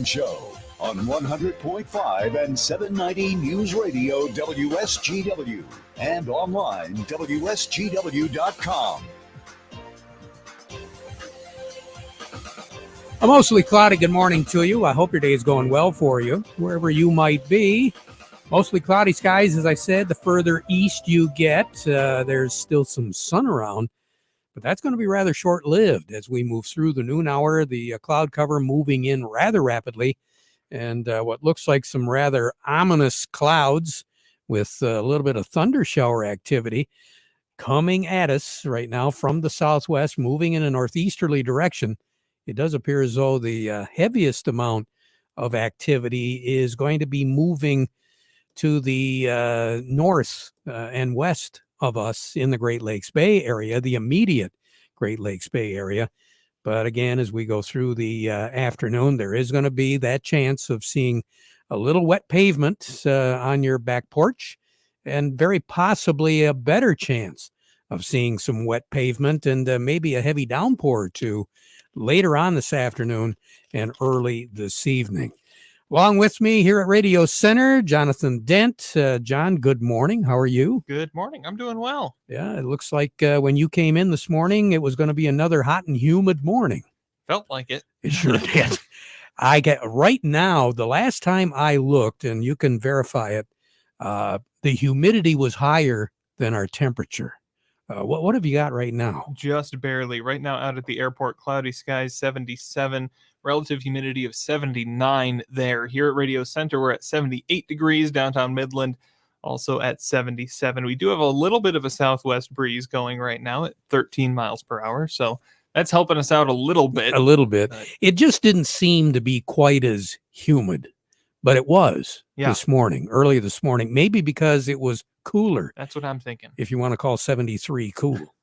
Show on 100.5 and 790 News Radio WSGW and online WSGW.com. A mostly cloudy good morning to you. I hope your day is going well for you, wherever you might be. Mostly cloudy skies, as I said. The further east you get, there's still some sun around, but that's going to be rather short-lived as we move through the noon hour. The cloud cover moving in rather rapidly, and what looks like some rather ominous clouds with a little bit of thunder shower activity coming at us right now from the southwest, moving in a northeasterly direction. It does appear as though the heaviest amount of activity is going to be moving to the north and west of us in the Great Lakes Bay area, the immediate Great Lakes Bay area. But again, as we go through the afternoon, there is going to be that chance of seeing a little wet pavement on your back porch, and very possibly a better chance of seeing some wet pavement and maybe a heavy downpour or two later on this afternoon and early this evening. Along with me here at Radio Center, Jonathan Dent. John, good morning. How are you? Good morning. I'm doing well. Yeah, it looks like when you came in this morning, it was going to be another hot and humid morning. Felt like it. It sure did. I get right now, the last time I looked, and you can verify it, the humidity was higher than our temperature. What have you got right now? Just barely. Right now out at the airport, cloudy skies, 77, relative humidity of 79 there. Here at Radio Center, we're at 78 degrees, downtown Midland, also at 77. We do have a little bit of a southwest breeze going right now at 13 miles per hour, so that's helping us out a little bit. A little bit. It just didn't seem to be quite as humid, but it was early this morning, maybe because it was cooler. That's what I'm thinking. If you want to call 73 cool.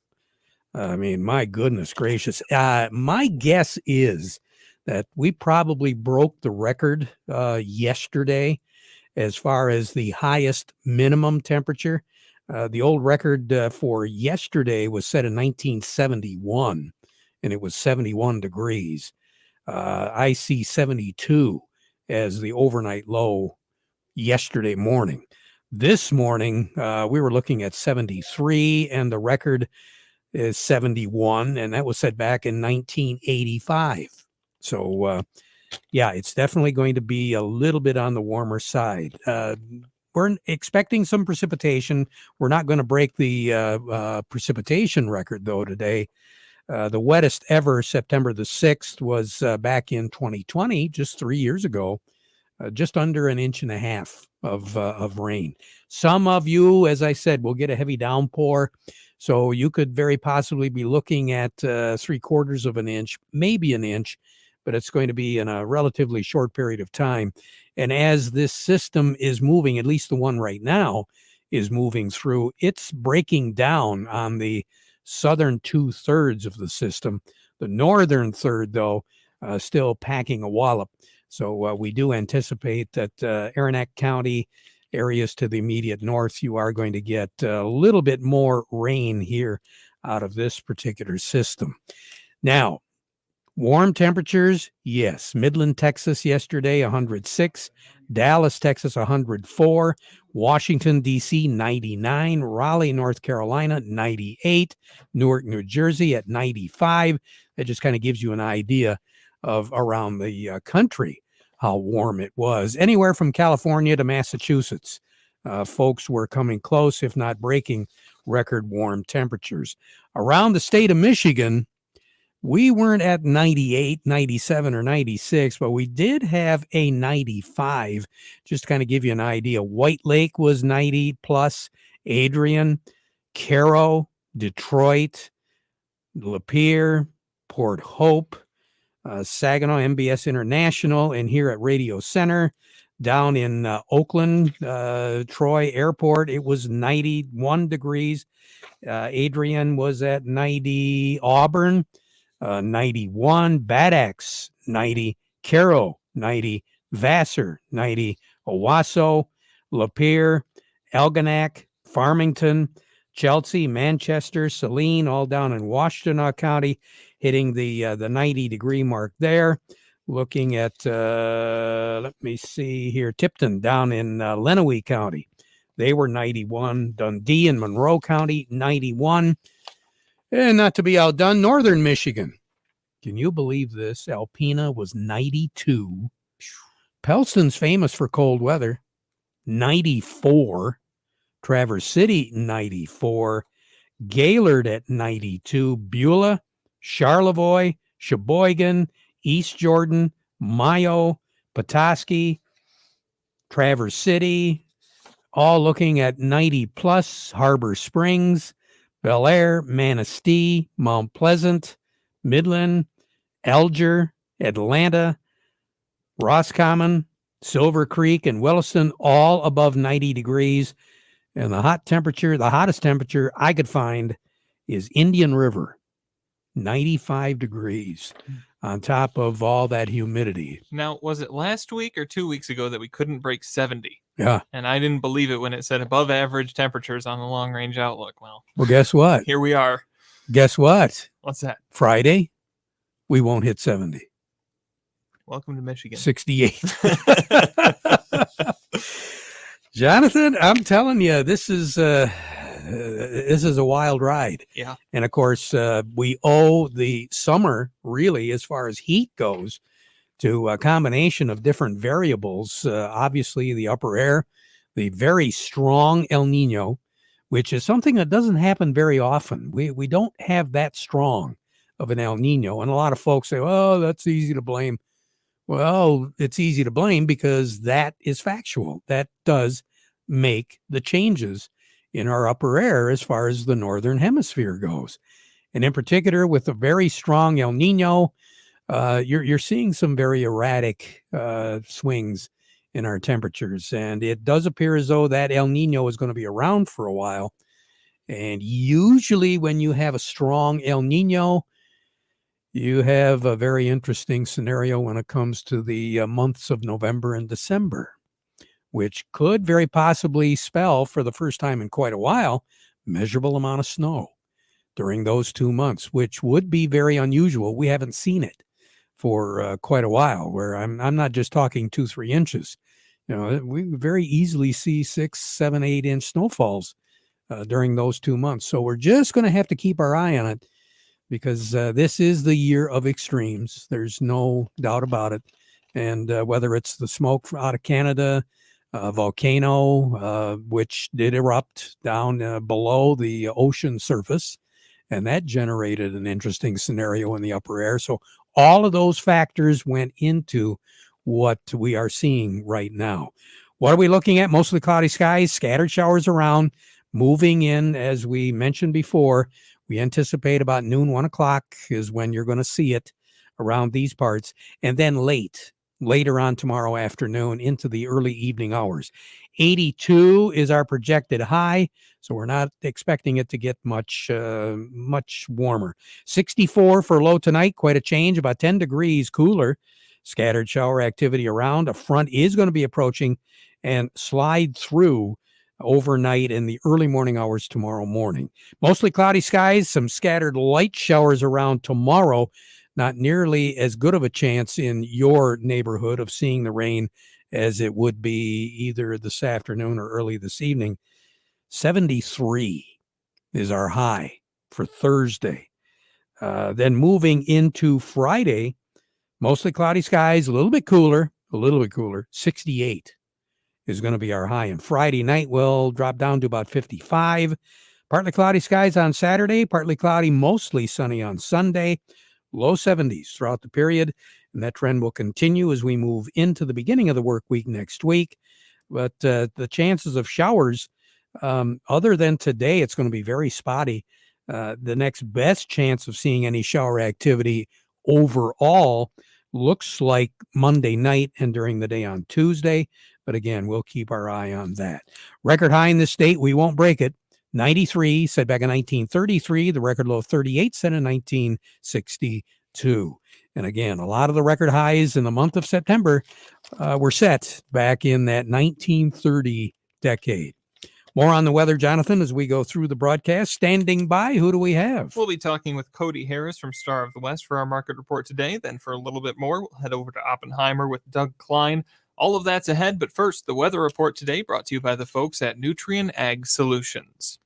I mean, my goodness gracious. My guess is that we probably broke the record yesterday as far as the highest minimum temperature. The old record for yesterday was set in 1971, and it was 71 degrees. I see 72 as the overnight low yesterday morning. This morning, we were looking at 73, and the record is 71, and that was set back in 1985. So, it's definitely going to be a little bit on the warmer side. We're expecting some precipitation. We're not going to break the precipitation record, though, today. The wettest ever, September the 6th, was back in 2020, just 3 years ago. Just under an inch and a half of rain. Some of you, as I said, will get a heavy downpour. So you could very possibly be looking at 3/4 of an inch, maybe an inch, but it's going to be in a relatively short period of time. And as this system is moving, at least the one right now is moving through, it's breaking down on the southern 2/3 of the system. The northern third, though, still packing a wallop. So we do anticipate that Aranac County, areas to the immediate north, you are going to get a little bit more rain here out of this particular system. Now, warm temperatures, yes. Midland, Texas yesterday, 106. Dallas, Texas, 104. Washington, D.C., 99. Raleigh, North Carolina, 98. Newark, New Jersey at 95. That just kind of gives you an idea of around the country how warm it was. Anywhere from California to Massachusetts, folks were coming close, if not breaking, record warm temperatures. Around the state of Michigan, we weren't at 98, 97, or 96, but we did have a 95. Just to kind of give you an idea, White Lake was 90 plus, Adrian, Caro, Detroit, Lapeer, Port Hope, Saginaw, MBS International, and here at Radio Center, down in Oakland, Troy Airport, it was 91 degrees. Adrian was at 90, Auburn, 91, Bad Axe, 90, Caro, 90, Vassar, 90, Owasso, Lapeer, Algonac, Farmington, Chelsea, Manchester, Saline, all down in Washtenaw County, hitting the 90-degree mark there. Looking at, let me see here, Tipton down in Lenawee County. They were 91. Dundee and Monroe County, 91. And not to be outdone, Northern Michigan. Can you believe this? Alpena was 92. Pellston's famous for cold weather, 94. Traverse City, 94. Gaylord at 92. Beulah, Charlevoix, Sheboygan, East Jordan, Mayo, Petoskey, Traverse City, all looking at 90 plus. Harbor Springs, Bel Air, Manistee, Mount Pleasant, Midland, Alger, Atlanta, Roscommon, Silver Creek, and Williston, all above 90 degrees. And the hottest temperature I could find is Indian River, 95 degrees on top of all that humidity. Now, was it last week or 2 weeks ago that we couldn't break 70? Yeah. And I didn't believe it when it said above average temperatures on the long range outlook. Well, Guess what? here we are. Guess what? What's that? Friday, we won't hit 70. Welcome to Michigan. 68. Jonathan, I'm telling you, this is a wild ride. Yeah. And of course, we owe the summer, really, as far as heat goes, to a combination of different variables. Obviously, the upper air, the very strong El Nino, which is something that doesn't happen very often. We don't have that strong of an El Nino. And a lot of folks say, oh, that's easy to blame. Well, it's easy to blame because that is factual. That does make the changes in our upper air as far as the northern hemisphere goes. And in particular, with a very strong El Nino, you're seeing some very erratic swings in our temperatures. And it does appear as though that El Nino is going to be around for a while. And usually when you have a strong El Nino, you have a very interesting scenario when it comes to the months of November and December, which could very possibly spell, for the first time in quite a while, measurable amount of snow during those 2 months, which would be very unusual. We haven't seen it for quite a while, where I'm not just talking 2-3 inches. You know, we very easily see 6, 7, 8 inch snowfalls during those 2 months. So we're just going to have to keep our eye on it, because this is the year of extremes. There's no doubt about it. And whether it's the smoke out of Canada, volcano, which did erupt down below the ocean surface, and that generated an interesting scenario in the upper air. So all of those factors went into what we are seeing right now. What are we looking at? Mostly cloudy skies, scattered showers around, moving in, as we mentioned before. We anticipate about noon, 1 o'clock is when you're going to see it around these parts. And then later on tomorrow afternoon into the early evening hours. 82 is our projected high, so we're not expecting it to get much warmer. 64 for low tonight, quite a change, about 10 degrees cooler. Scattered shower activity around. A front is going to be approaching and slide through overnight in the early morning hours tomorrow morning. Mostly cloudy skies, some scattered light showers around tomorrow. Not nearly as good of a chance in your neighborhood of seeing the rain as it would be either this afternoon or early this evening. 73 is our high for Thursday. Then moving into Friday, mostly cloudy skies, a little bit cooler. 68 is going to be our high. And Friday night will drop down to about 55. Partly cloudy skies on Saturday, partly cloudy, mostly sunny on Sunday. Low 70s throughout the period, and that trend will continue as we move into the beginning of the work week next week. But the chances of showers, other than today, it's going to be very spotty. The next best chance of seeing any shower activity overall looks like Monday night and during the day on Tuesday. But again, we'll keep our eye on that. Record high in the state, we won't break it. 93 set back in 1933, the record low 38 set in 1962. And again, a lot of the record highs in the month of September were set back in that 1930 decade. More on the weather, Jonathan, as we go through the broadcast. Standing by, who do we have? We'll be talking with Cody Harris from Star of the West for our market report today. Then for a little bit more, we'll head over to Oppenheimer with Doug Klein. All of that's ahead, but first, the weather report today brought to you by the folks at Nutrien Ag Solutions.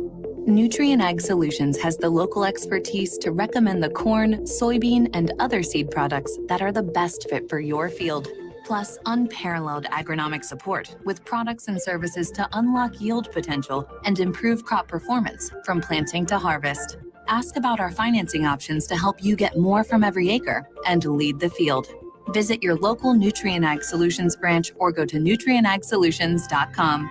Nutrien Ag Solutions has the local expertise to recommend the corn, soybean, and other seed products that are the best fit for your field. Plus, unparalleled agronomic support with products and services to unlock yield potential and improve crop performance from planting to harvest. Ask about our financing options to help you get more from every acre and lead the field. Visit your local Nutrien Ag Solutions branch or go to nutrienagsolutions.com.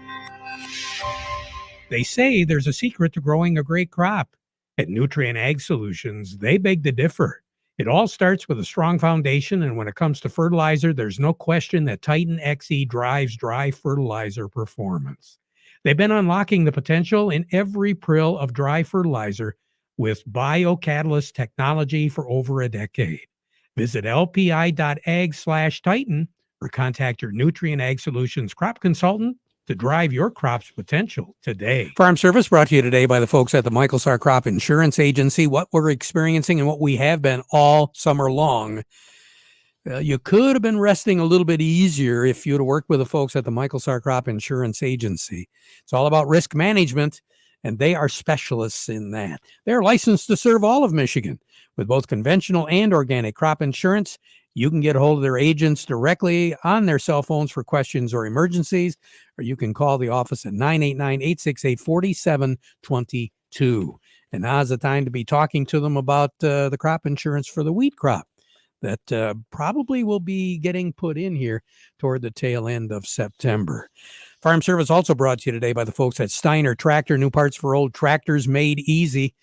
They say there's a secret to growing a great crop. At Nutrien Ag Solutions, they beg to differ. It all starts with a strong foundation, and when it comes to fertilizer, there's no question that Titan XE drives dry fertilizer performance. They've been unlocking the potential in every prill of dry fertilizer with biocatalyst technology for over a decade. Visit lpi.ag/Titan or contact your Nutrien Ag Solutions crop consultant to drive your crop's potential today. Farm Service brought to you today by the folks at the Michael Sarr Crop Insurance Agency. What we're experiencing and what we have been all summer long. You could have been resting a little bit easier if you'd have worked with the folks at the Michael Sarr Crop Insurance Agency. It's all about risk management, and they are specialists in that. They're licensed to serve all of Michigan with both conventional and organic crop insurance. You can get a hold of their agents directly on their cell phones for questions or emergencies, or you can call the office at 989-868-4722. And now's the time to be talking to them about the crop insurance for the wheat crop that probably will be getting put in here toward the tail end of September. Farm Service also brought to you today by the folks at Steiner Tractor, new parts for old tractors made easy.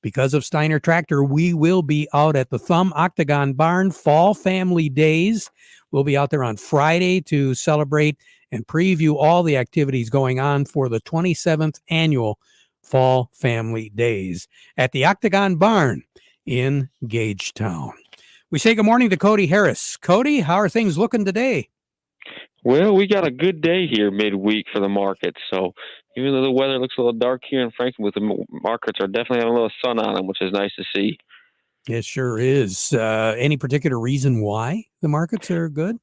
Because of Steiner Tractor, we will be out at the Thumb Octagon Barn Fall Family Days. We'll be out there on Friday to celebrate and preview all the activities going on for the 27th annual Fall Family Days at the Octagon Barn in Gagetown. We say good morning to Cody Harris. Cody, how are things looking today? Well, we got a good day here midweek for the market. So even though the weather looks a little dark here in Frankenmuth, the markets are definitely having a little sun on them, which is nice to see. It sure is. Any particular reason why the markets are good?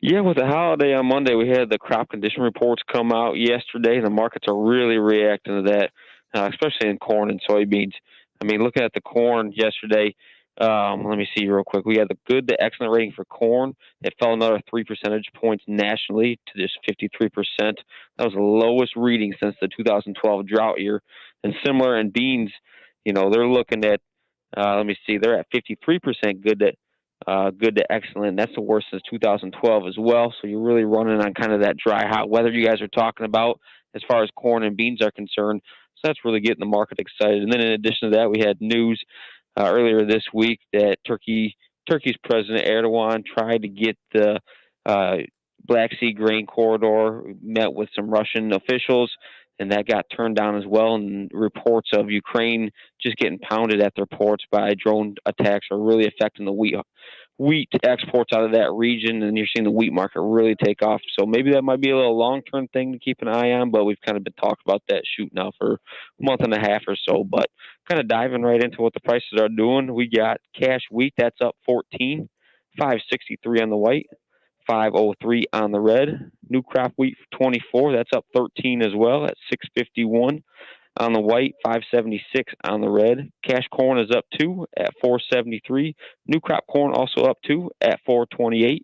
Yeah, with the holiday on Monday, we had the crop condition reports come out yesterday. The markets are really reacting to that, especially in corn and soybeans. I mean, looking at the corn yesterday, let me see real quick. We had the good to excellent rating for corn. It fell another 3 percentage points nationally to just 53%. That was the lowest reading since the 2012 drought year. And similar in beans, they're looking at, they're at 53% good to excellent. That's the worst since 2012 as well. So you're really running on kind of that dry, hot weather you guys are talking about as far as corn and beans are concerned. So that's really getting the market excited. And then in addition to that, we had news earlier this week that Turkey's President Erdogan tried to get the Black Sea grain corridor, met with some Russian officials, and that got turned down as well. And reports of Ukraine just getting pounded at their ports by drone attacks are really affecting the wheat exports out of that region, and you're seeing the wheat market really take off. So maybe that might be a little long-term thing to keep an eye on, but we've kind of been talking about that shoot now for a month and a half or so. But kind of diving right into what the prices are doing, we got cash wheat, that's up 14, $5.63 on the white, $5.03 on the red. New crop wheat for 24, that's up 13 as well at $6.51 on the white, $5.76 on the red. Cash corn is up 2 at $4.73. New crop corn also up 2 at $4.28.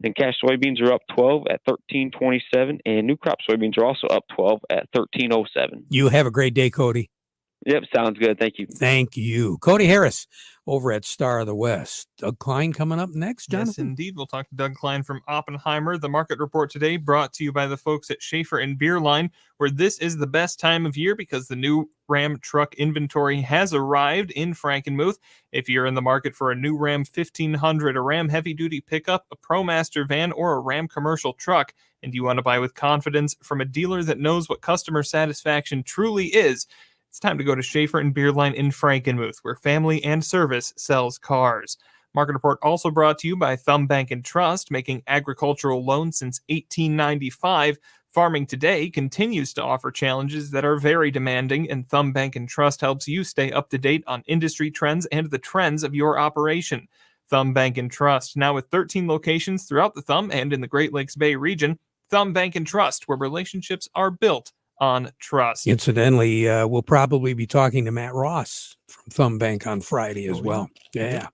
And cash soybeans are up 12 at $13.27. And new crop soybeans are also up 12 at $13.07. You have a great day, Cody. Yep, sounds good. Thank you. Thank you. Cody Harris over at Star of the West. Doug Klein coming up next, Jonathan? Yes, indeed. We'll talk to Doug Klein from Oppenheimer. The market report today brought to you by the folks at Schaefer and Beerline, where this is the best time of year because the new Ram truck inventory has arrived in Frankenmuth. If you're in the market for a new Ram 1500, a Ram heavy-duty pickup, a ProMaster van, or a Ram commercial truck, and you want to buy with confidence from a dealer that knows what customer satisfaction truly is, it's time to go to Schaefer and Beerline in Frankenmuth, where family and service sells cars. Market report also brought to you by Thumb Bank and Trust, making agricultural loans since 1895. Farming today continues to offer challenges that are very demanding, and Thumb Bank and Trust helps you stay up to date on industry trends and the trends of your operation. Thumb Bank and Trust, now with 13 locations throughout the Thumb and in the Great Lakes Bay region. Thumb Bank and Trust, where relationships are built on trust. Incidentally, we'll probably be talking to Matt Ross from Thumb Bank on Friday as well. Yeah.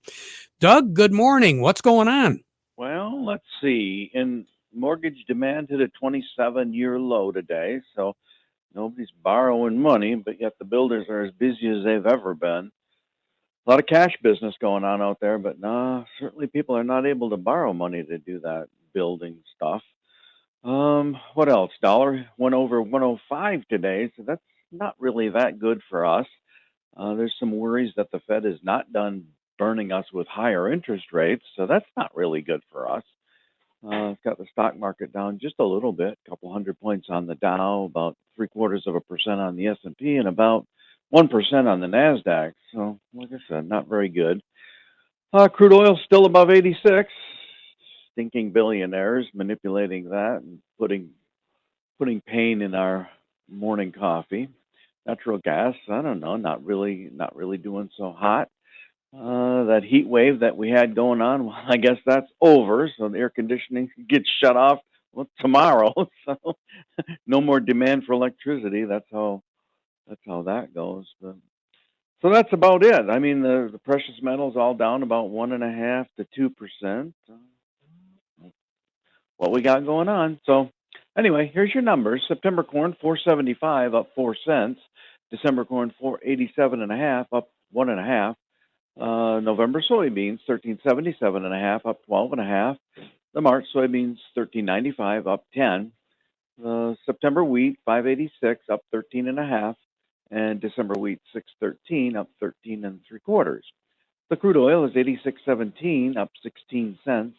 Doug, good morning. What's going on? Well, let's see. In mortgage demand hit a 27-year low today, so nobody's borrowing money, but yet the builders are as busy as they've ever been. A lot of cash business going on out there, but certainly people are not able to borrow money to do that building stuff. What else? Dollar went over 105 today, so that's not really that good for us. There's some worries that the Fed is not done burning us with higher interest rates, so that's not really good for us. Got the stock market down just a little bit, a couple 100 points on the Dow, about 0.75% on the S&P, and about 1% on the NASDAQ. So, like I said, not very good. Crude oil still above 86. Stinking billionaires manipulating that and putting pain in our morning coffee. Natural gas, I don't know, not really doing so hot. That heat wave that we had going on, well, I guess that's over. So the air conditioning gets shut off tomorrow. So no more demand for electricity. That's how that goes. So that's about it. I mean, the precious metals all down about 1.5% to 2%. What we got going on. So anyway, here's your numbers. September corn, $4.75, up 4 cents. December corn, $4.87.5, up 1.5. November soybeans, $13.77.5, up 12.5. The March soybeans, $13.95, up 10. September wheat, $5.86, up 13.5, and December wheat, $6.13, up 13.75. The crude oil is 86.17, up 16 cents.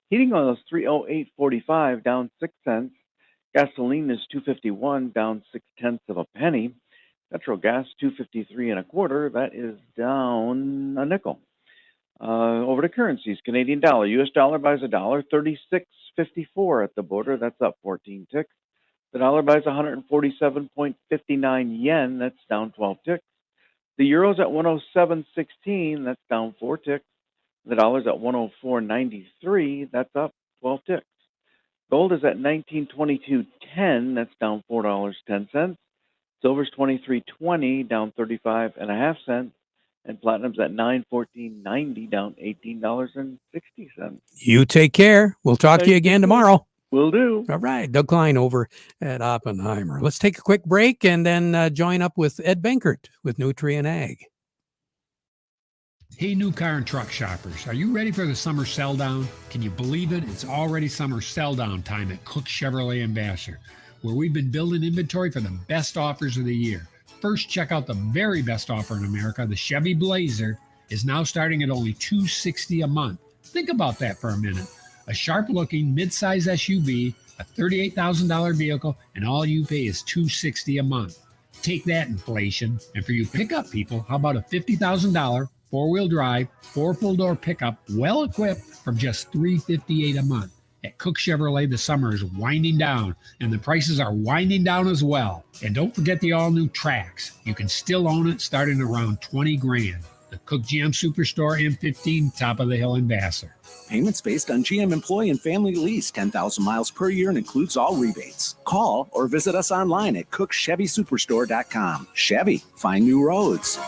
Heating oil is 308.45, down 6 cents. Gasoline is 2.51, down 0.6 of a penny. Natural gas, 2.53 1/4. That is down a nickel. Over to currencies. Canadian dollar. U.S. dollar buys $1.36.54 at the border. That's up 14 ticks. The dollar buys 147.59 yen. That's down 12 ticks. The euro's at 107.16. That's down 4 ticks. The dollar's at 104.93. That's up 12 ticks. Gold is at 1922.10. That's down $4.10. Silver's 23.20, down 35.5 cents, and platinum's at 914.90, down $18.60. You take care. We'll talk to you again tomorrow. Will do. All right. Doug Klein over at Oppenheimer. Let's take a quick break and then join up with Ed Benkert with Nutrien Ag. Hey, new car and truck shoppers, are you ready for the summer sell down? Can you believe it? It's already summer sell down time at Cook Chevrolet Ambassador, where we've been building inventory for the best offers of the year. First, check out the very best offer in America. The Chevy Blazer is now starting at only $260 a month. Think about that for a minute. A sharp-looking mid-size SUV, a $38,000 vehicle, and all you pay is $260 a month. Take that, inflation. And for you pickup people, how about a $50,000 four-wheel drive, 4 full-door pickup, well-equipped from just $358 a month? At Cook Chevrolet, the summer is winding down, and the prices are winding down as well. And don't forget the all-new Trax. You can still own it starting around $20,000. The Cook GM Superstore M15, top of the hill Ambassador. Payments based on GM employee and family lease, 10,000 miles per year, and includes all rebates. Call or visit us online at cookchevysuperstore.com. Chevy, find new roads.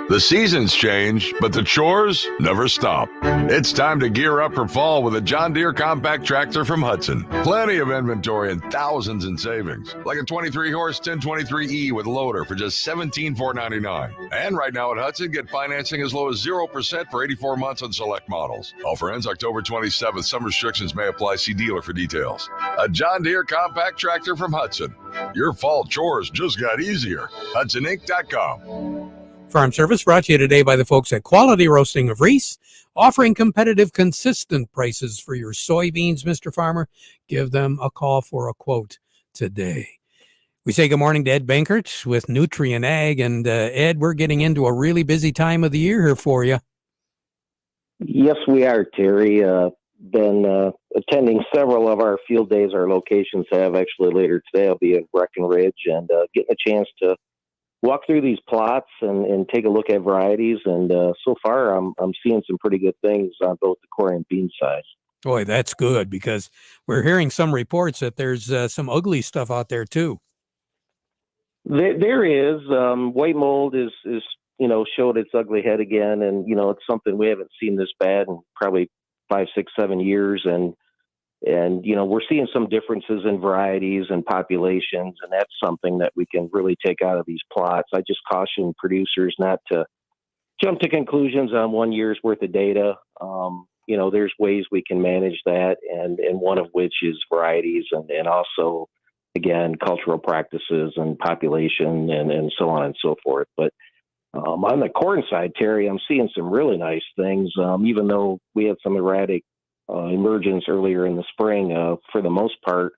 The seasons change, but the chores never stop. It's time to gear up for fall with a John Deere compact tractor from Hudson. Plenty of inventory and thousands in savings, like a 23-horse 1023E with loader for just $17,499. And right now at Hudson, get financing as low as 0% for 84 months on select models. Offer ends October 27th. Some restrictions may apply. See dealer for details. A John Deere compact tractor from Hudson. Your fall chores just got easier. HudsonInc.com. Farm Service brought to you today by the folks at Quality Roasting of Reese, offering competitive, consistent prices for your soybeans, Mr. Farmer. Give them a call for a quote today. We say good morning to Ed Benkert with Nutrien Ag. And Ed, we're getting into a really busy time of the year here for you. Yes, we are, Terry. been attending several of our field days. Our locations have actually later today. I'll be in Breckenridge and getting a chance to walk through these plots and take a look at varieties. And so far, I'm seeing some pretty good things on both the corn and bean side. Boy, that's good, because we're hearing some reports that there's some ugly stuff out there too. There is white mold is showed its ugly head again, and it's something we haven't seen this bad in probably 5, 6, 7 years, and we're seeing some differences in varieties and populations, and that's something that we can really take out of these plots. I just caution producers not to jump to conclusions on 1 year's worth of data. There's ways we can manage that, and one of which is varieties and also, again, cultural practices and population and so on and so forth. But on the corn side, Terry, I'm seeing some really nice things, even though we had some erratic emergence earlier in the spring. For the most part,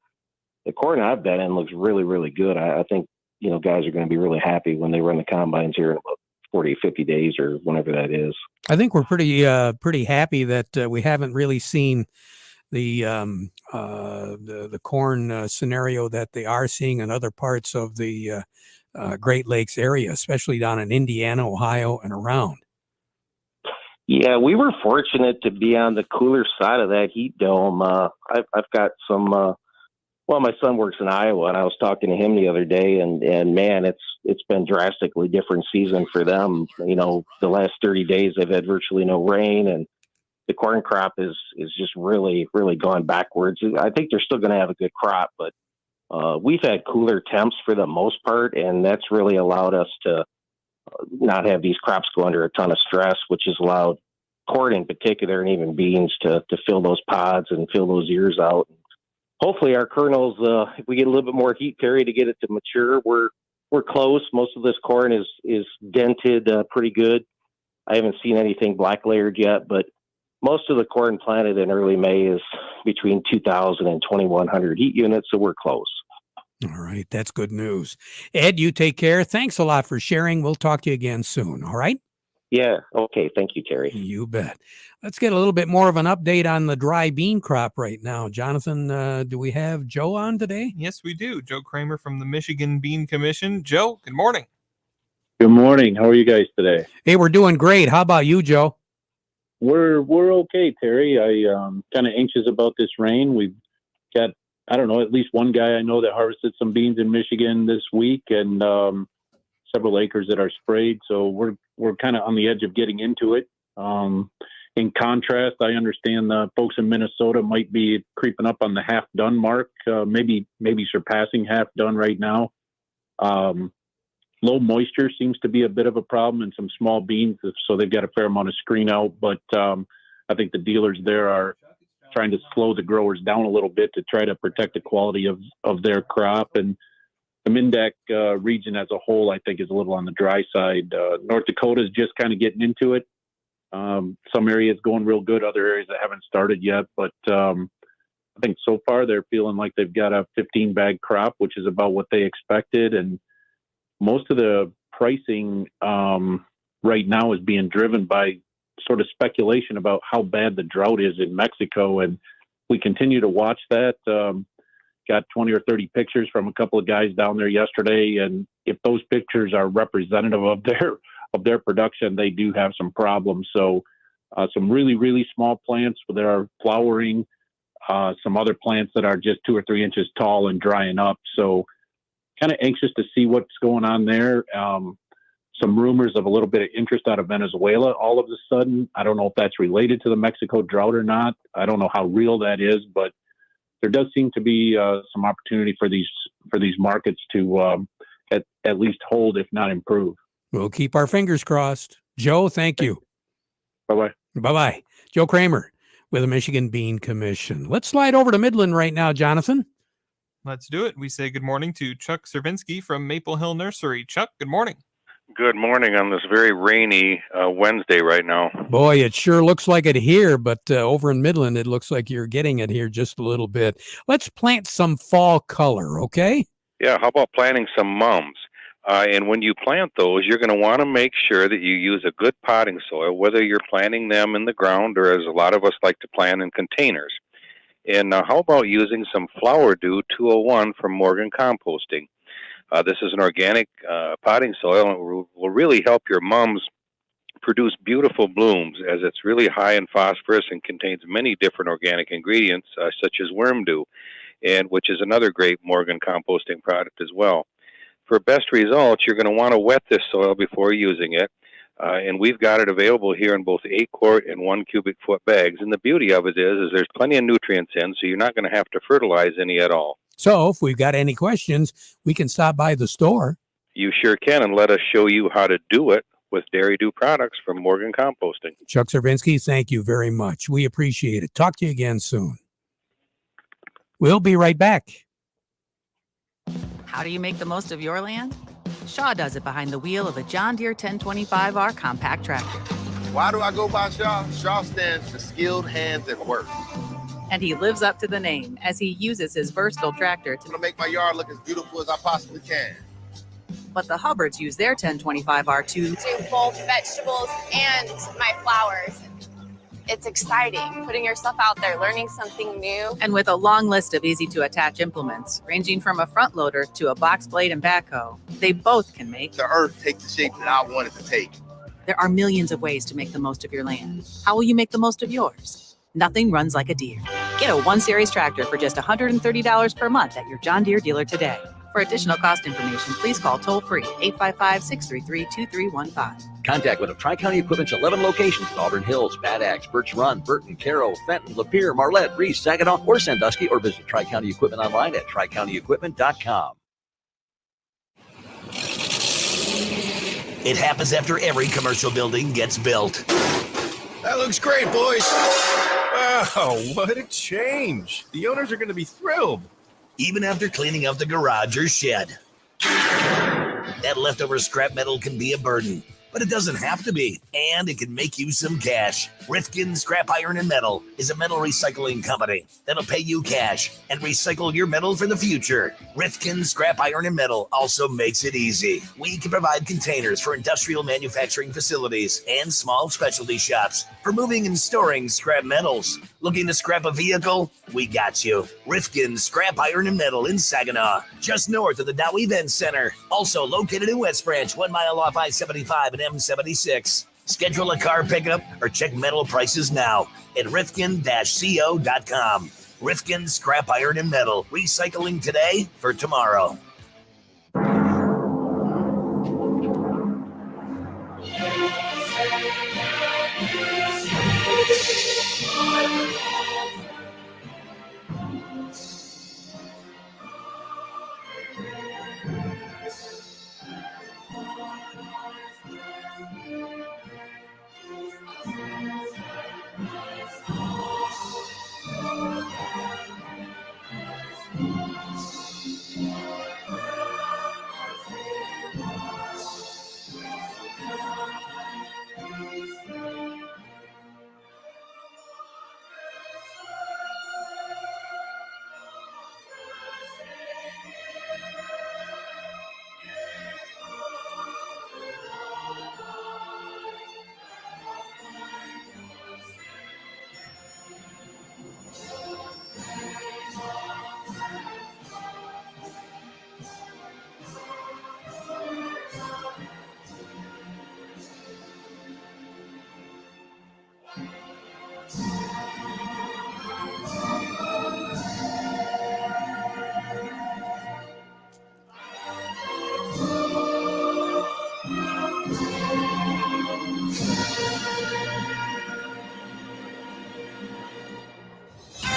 the corn I've been in looks really, really good. I think, guys are going to be really happy when they run the combines here in about 40, 50 days or whenever that is. I think we're pretty happy that we haven't really seen the corn scenario that they are seeing in other parts of the Great Lakes area, especially down in Indiana, Ohio, and around. Yeah, we were fortunate to be on the cooler side of that heat dome. I've got some. My son works in Iowa, and I was talking to him the other day, and man, it's been drastically different season for them. The last 30 days they've had virtually no rain, and the corn crop is just really, really gone backwards. I think they're still going to have a good crop, but we've had cooler temps for the most part, and that's really allowed us to not have these crops go under a ton of stress, which has allowed corn in particular, and even beans, to fill those pods and fill those ears out. Hopefully our kernels, if we get a little bit more heat, Terry, to get it to mature, we're close. Most of this corn is dented pretty good. I haven't seen anything black layered yet, but most of the corn planted in early May is between 2,000 and 2,100 heat units, so we're close. All right, that's good news. Ed, you take care. Thanks a lot for sharing. We'll talk to you again soon, all right? Yeah, okay. Thank you, Terry. You bet. Let's get a little bit more of an update on the dry bean crop right now. Jonathan, do we have Joe on today? Yes, we do. Joe Kramer from the Michigan Bean Commission. Joe, good morning. Good morning. How are you guys today? Hey, we're doing great. How about you, Joe? We're okay, Terry. I'm kind of anxious about this rain. We've got, I don't know, at least one guy I know that harvested some beans in Michigan this week, and several acres that are sprayed. So we're kind of on the edge of getting into it. In contrast, I understand the folks in Minnesota might be creeping up on the half done mark, maybe surpassing half done right now. Low moisture seems to be a bit of a problem in some small beans, so they've got a fair amount of screen out. But I think the dealers there are trying to slow the growers down a little bit to try to protect the quality of their crop. And the Mindac region as a whole, I think, is a little on the dry side. North Dakota is just kind of getting into it. Some areas going real good, other areas that haven't started yet. But I think so far they're feeling like they've got a 15-bag crop, which is about what they expected. And most of the pricing right now is being driven by sort of speculation about how bad the drought is in Mexico. And we continue to watch that. Got 20 or 30 pictures from a couple of guys down there yesterday. And if those pictures are representative of their production, they do have some problems. So some really, really small plants that are flowering, some other plants that are just 2 or 3 inches tall and drying up. So kind of anxious to see what's going on there. Some rumors of a little bit of interest out of Venezuela all of a sudden. I don't know if that's related to the Mexico drought or not. I don't know how real that is, but there does seem to be some opportunity for these markets to at least hold, if not improve. We'll keep our fingers crossed. Joe, thank you. Bye-bye. Bye-bye. Joe Kramer with the Michigan Bean Commission. Let's slide over to Midland right now, Jonathan. Let's do it. We say good morning to Chuck Cervinsky from Maple Hill Nursery. Chuck, good morning. Good morning on this very rainy Wednesday right now. Boy, it sure looks like it here, but over in Midland, it looks like you're getting it here just a little bit. Let's plant some fall color, okay? Yeah, how about planting some mums? And when you plant those, you're going to want to make sure that you use a good potting soil, whether you're planting them in the ground or, as a lot of us like to plant, in containers. And how about using some Flower Dew 201 from Morgan Composting? This is an organic potting soil and will really help your mums produce beautiful blooms, as it's really high in phosphorus and contains many different organic ingredients, such as worm dew, and which is another great Morgan Composting product as well. For best results, you're going to want to wet this soil before using it. And we've got it available here in both 8-quart and 1 cubic foot bags. And the beauty of it is there's plenty of nutrients in, so you're not going to have to fertilize any at all. So if we've got any questions, we can stop by the store. You sure can, and let us show you how to do it with Dairy Dew products from Morgan Composting. Chuck Cervinsky, thank you very much. We appreciate it. Talk to you again soon. We'll be right back. How do you make the most of your land? Shaw does it behind the wheel of a John Deere 1025R compact tractor. Why do I go by Shaw? Shaw stands for skilled hands at work. And he lives up to the name as he uses his versatile tractor to make my yard look as beautiful as I possibly can. But the Hubbards use their 1025R to do both vegetables and my flowers. It's exciting, putting yourself out there, learning something new. And with a long list of easy-to-attach implements, ranging from a front loader to a box blade and backhoe, they both can make the earth take the shape that I want it to take. There are millions of ways to make the most of your land. How will you make the most of yours? Nothing runs like a Deere. Get a 1-Series tractor for just $130 per month at your John Deere dealer today. For additional cost information, please call toll-free 855-633-2315. Contact one of Tri-County Equipment's 11 locations: Auburn Hills, Bad Axe, Birch Run, Burton, Carroll, Fenton, Lapeer, Marlette, Reese, Saginaw, or Sandusky, or visit Tri-County Equipment online at tricountyequipment.com. It happens after every commercial building gets built. That looks great, boys. Wow, what a change. The owners are going to be thrilled. Even after cleaning up the garage or shed. That leftover scrap metal can be a burden, but it doesn't have to be, and it can make you some cash. Rifkin Scrap Iron and Metal is a metal recycling company that'll pay you cash and recycle your metal for the future. Rifkin Scrap Iron and Metal also makes it easy. We can provide containers for industrial manufacturing facilities and small specialty shops for moving and storing scrap metals. Looking to scrap a vehicle? We got you. Rifkin Scrap Iron and Metal in Saginaw, just north of the Dow Event Center. Also located in West Branch, 1 mile off I-75 and M76. Schedule a car pickup or check metal prices now at rifkin-co.com. Rifkin Scrap Iron and Metal, recycling today for tomorrow.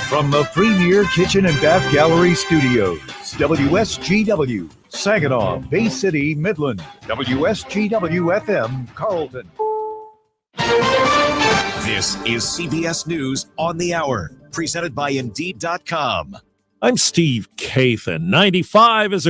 From the Premier Kitchen and Bath Gallery Studios, WSGW, Saginaw, Bay City, Midland, WSGW-FM, Carlton. This is CBS News on the Hour, presented by Indeed.com. I'm Steve Kathan. 95 is a